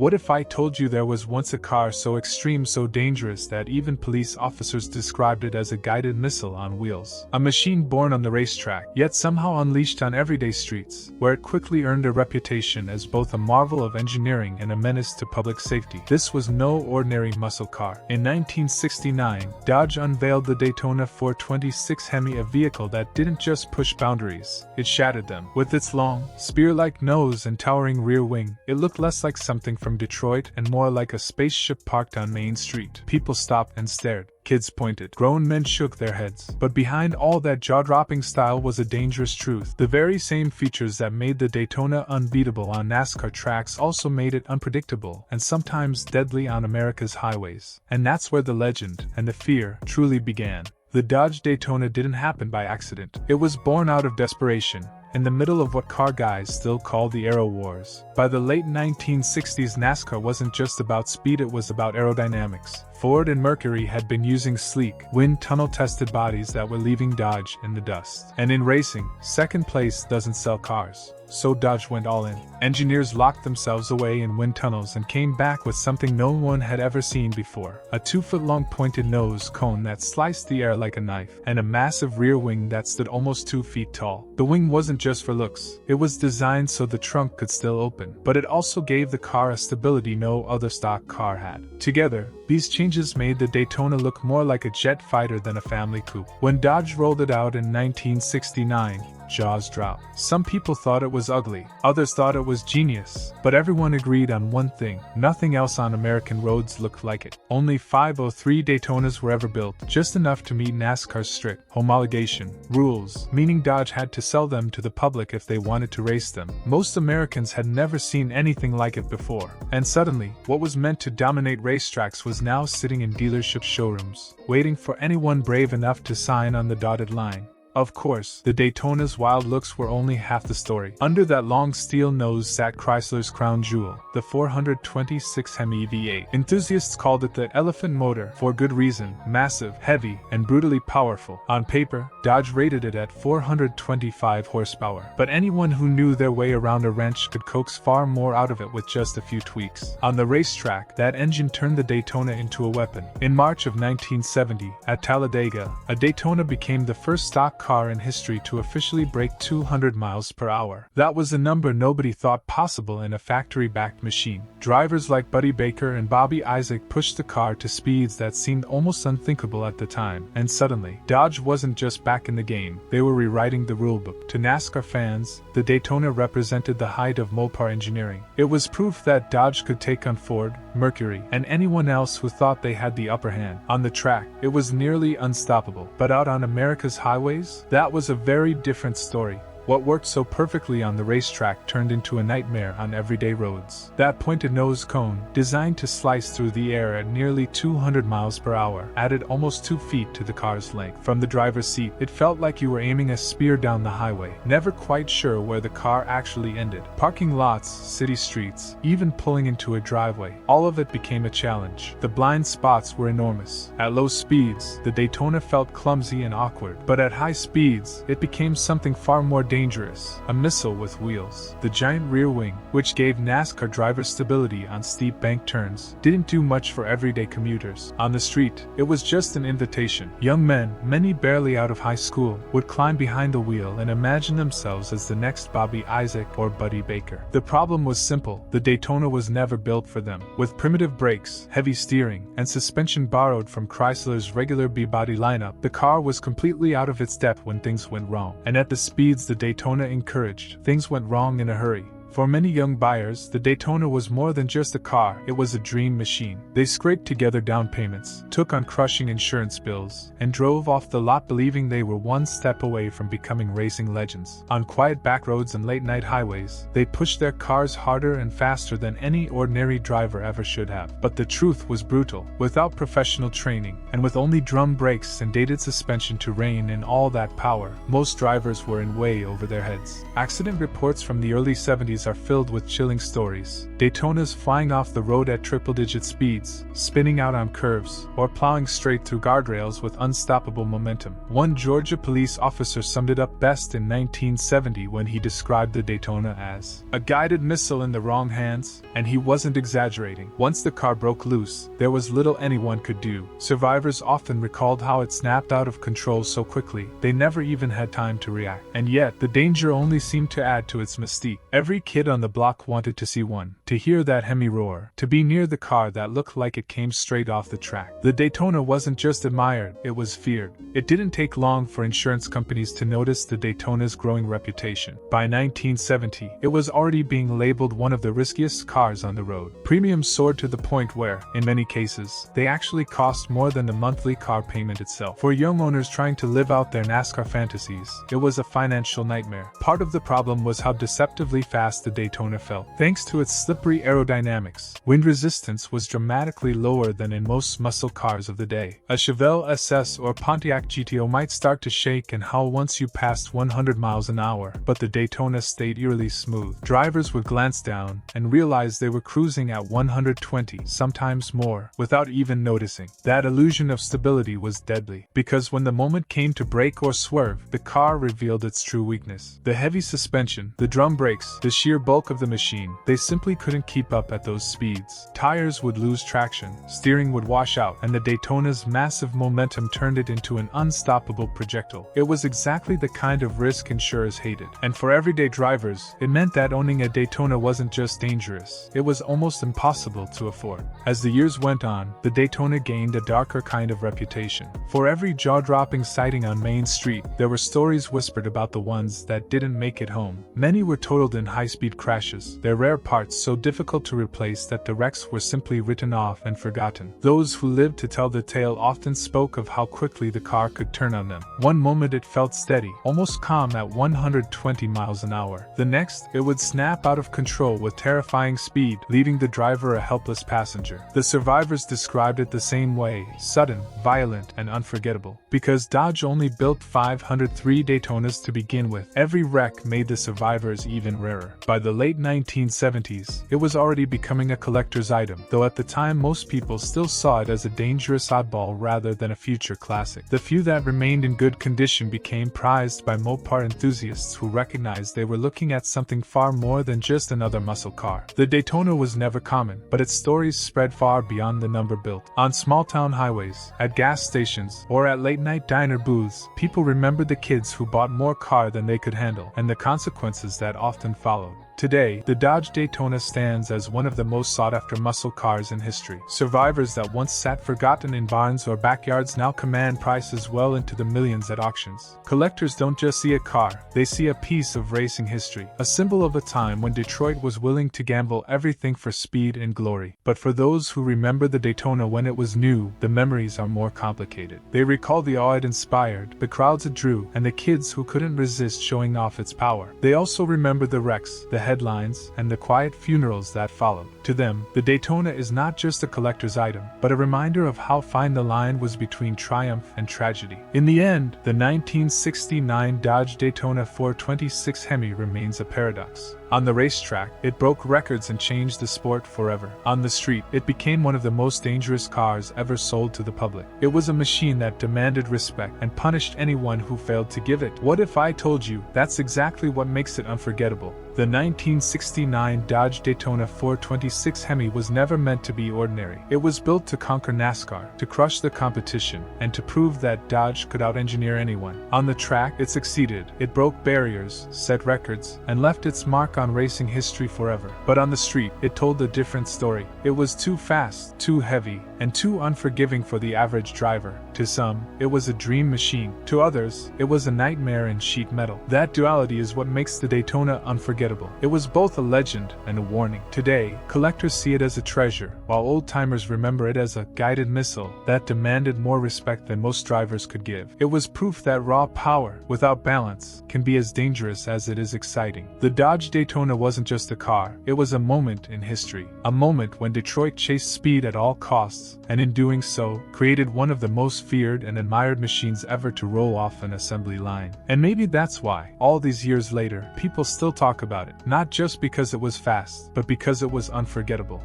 What if I told you there was once a car so extreme, so dangerous that even police officers described it as a guided missile on wheels? A machine born on the racetrack, yet somehow unleashed on everyday streets, where it quickly earned a reputation as both a marvel of engineering and a menace to public safety. This was no ordinary muscle car. In 1969, Dodge unveiled the Daytona 426 Hemi, a vehicle that didn't just push boundaries, it shattered them. With its long, spear-like nose and towering rear wing, it looked less like something from Detroit and more like a spaceship parked on Main Street. People stopped and stared. Kids pointed. Grown men shook their heads. But behind all that jaw-dropping style was a dangerous truth. The very same features that made the Daytona unbeatable on NASCAR tracks also made it unpredictable and sometimes deadly on America's highways. And that's where the legend and the fear truly began. The Dodge Daytona didn't happen by accident. It was born out of desperation, in the middle of what car guys still call the Aero Wars. By the late 1960s, NASCAR wasn't just about speed, it was about aerodynamics. Ford and Mercury had been using sleek, wind-tunnel tested bodies that were leaving Dodge in the dust. And in racing, second place doesn't sell cars. So Dodge went all in. Engineers locked themselves away in wind tunnels and came back with something no one had ever seen before. A 2-foot-long pointed nose cone that sliced the air like a knife, and a massive rear wing that stood almost 2 feet tall. The wing wasn't just for looks. It was designed so the trunk could still open, but it also gave the car a stability no other stock car had. Together, these changes made the Daytona look more like a jet fighter than a family coupe. When Dodge rolled it out in 1969, jaws dropped. Some people thought it was ugly, others thought it was genius, but everyone agreed on one thing: nothing else on American roads looked like it. Only 503 Daytonas were ever built, just enough to meet NASCAR's strict homologation rules, meaning Dodge had to sell them to the public if they wanted to race them. Most Americans had never seen anything like it before, and suddenly, what was meant to dominate racetracks was now sitting in dealership showrooms, waiting for anyone brave enough to sign on the dotted line. Of course, the Daytona's wild looks were only half the story. Under that long steel nose sat Chrysler's crown jewel, the 426 Hemi V8. Enthusiasts called it the elephant motor for good reason: massive, heavy, and brutally powerful. On paper, Dodge rated it at 425 horsepower, but anyone who knew their way around a wrench could coax far more out of it with just a few tweaks. On the racetrack, that engine turned the Daytona into a weapon. In March of 1970, at Talladega, a Daytona became the first stock car in history to officially break 200 miles per hour. That was a number nobody thought possible in a factory-backed machine. Drivers like Buddy Baker and Bobby Isaac pushed the car to speeds that seemed almost unthinkable at the time. And suddenly, Dodge wasn't just back in the game, they were rewriting the rulebook. To NASCAR fans, the Daytona represented the height of Mopar engineering. It was proof that Dodge could take on Ford, Mercury, and anyone else who thought they had the upper hand. On the track, it was nearly unstoppable. But out on America's highways, that was a very different story. What worked so perfectly on the racetrack turned into a nightmare on everyday roads. That pointed nose cone, designed to slice through the air at nearly 200 miles per hour, added almost 2 feet to the car's length. From the driver's seat, it felt like you were aiming a spear down the highway, never quite sure where the car actually ended. Parking lots, city streets, even pulling into a driveway, all of it became a challenge. The blind spots were enormous. At low speeds, the Daytona felt clumsy and awkward, but at high speeds, it became something far more dangerous, a missile with wheels. The giant rear wing, which gave NASCAR drivers stability on steep bank turns, didn't do much for everyday commuters. On the street, it was just an invitation. Young men, many barely out of high school, would climb behind the wheel and imagine themselves as the next Bobby Isaac or Buddy Baker. The problem was simple: the Daytona was never built for them. With primitive brakes, heavy steering, and suspension borrowed from Chrysler's regular B-body lineup, the car was completely out of its depth when things went wrong. And at the speeds the Daytona encouraged, things went wrong in a hurry. For many young buyers, the Daytona was more than just a car, it was a dream machine. They scraped together down payments, took on crushing insurance bills, and drove off the lot believing they were one step away from becoming racing legends. On quiet back roads and late-night highways, they pushed their cars harder and faster than any ordinary driver ever should have. But the truth was brutal. Without professional training, and with only drum brakes and dated suspension to rein in all that power, most drivers were in way over their heads. Accident reports from the early 70s memories are filled with chilling stories. Daytonas flying off the road at triple-digit speeds, spinning out on curves, or plowing straight through guardrails with unstoppable momentum. One Georgia police officer summed it up best in 1970 when he described the Daytona as a guided missile in the wrong hands, and he wasn't exaggerating. Once the car broke loose, there was little anyone could do. Survivors often recalled how it snapped out of control so quickly, they never even had time to react. And yet, the danger only seemed to add to its mystique. Every kid on the block wanted to see one, to hear that Hemi roar, to be near the car that looked like it came straight off the track. The Daytona wasn't just admired, it was feared. It didn't take long for insurance companies to notice the Daytona's growing reputation. By 1970, it was already being labeled one of the riskiest cars on the road. Premiums soared to the point where, in many cases, they actually cost more than the monthly car payment itself. For young owners trying to live out their NASCAR fantasies, it was a financial nightmare. Part of the problem was how deceptively fast the Daytona felt. Thanks to its slippery aerodynamics, wind resistance was dramatically lower than in most muscle cars of the day. A Chevelle SS or Pontiac GTO might start to shake and howl once you passed 100 miles an hour, but the Daytona stayed eerily smooth. Drivers would glance down and realize they were cruising at 120, sometimes more, without even noticing. That illusion of stability was deadly, because when the moment came to brake or swerve, the car revealed its true weakness. The heavy suspension, the drum brakes, the sheer bulk of the machine, they simply couldn't keep up at those speeds. Tires would lose traction, steering would wash out, and the Daytona's massive momentum turned it into an unstoppable projectile. It was exactly the kind of risk insurers hated. And for everyday drivers, it meant that owning a Daytona wasn't just dangerous, it was almost impossible to afford. As the years went on, the Daytona gained a darker kind of reputation. For every jaw-dropping sighting on Main Street, there were stories whispered about the ones that didn't make it home. Many were totaled in high-speed crashes, their rare parts so difficult to replace that the wrecks were simply written off and forgotten. Those who lived to tell the tale often spoke of how quickly the car could turn on them. One moment it felt steady, almost calm at 120 miles an hour. The next, it would snap out of control with terrifying speed, leaving the driver a helpless passenger. The survivors described it the same way: sudden, violent, and unforgettable. Because Dodge only built 503 Daytonas to begin with, every wreck made the survivors even rarer. By the late 1970s, it was already becoming a collector's item, though at the time most people still saw it as a dangerous oddball rather than a future classic. The few that remained in good condition became prized by Mopar enthusiasts who recognized they were looking at something far more than just another muscle car. The Daytona was never common, but its stories spread far beyond the number built. On small-town highways, at gas stations, or at late-night diner booths, people remembered the kids who bought more car than they could handle, and the consequences that often followed. Today, the Dodge Daytona stands as one of the most sought-after muscle cars in history. Survivors that once sat forgotten in barns or backyards now command prices well into the millions at auctions. Collectors don't just see a car, they see a piece of racing history, a symbol of a time when Detroit was willing to gamble everything for speed and glory. But for those who remember the Daytona when it was new, the memories are more complicated. They recall the awe it inspired, the crowds it drew, and the kids who couldn't resist showing off its power. They also remember the wrecks, the headlines, and the quiet funerals that followed. To them, the Daytona is not just a collector's item, but a reminder of how fine the line was between triumph and tragedy. In the end, the 1969 Dodge Daytona 426 Hemi remains a paradox. On the racetrack, it broke records and changed the sport forever. On the street, it became one of the most dangerous cars ever sold to the public. It was a machine that demanded respect and punished anyone who failed to give it. What if I told you that's exactly what makes it unforgettable? The 1969 Dodge Daytona 426 Hemi was never meant to be ordinary. It was built to conquer NASCAR, to crush the competition, and to prove that Dodge could out-engineer anyone. On the track, it succeeded. It broke barriers, set records, and left its mark on racing history forever. But on the street, it told a different story. It was too fast, too heavy, and too unforgiving for the average driver. To some, it was a dream machine. To others, it was a nightmare in sheet metal. That duality is what makes the Daytona unforgettable. It was both a legend and a warning. Today, collectors see it as a treasure, while old-timers remember it as a guided missile that demanded more respect than most drivers could give. It was proof that raw power, without balance, can be as dangerous as it is exciting. The Dodge Daytona Daytona wasn't just a car, it was a moment in history. A moment when Detroit chased speed at all costs, and in doing so, created one of the most feared and admired machines ever to roll off an assembly line. And maybe that's why, all these years later, people still talk about it, not just because it was fast, but because it was unforgettable.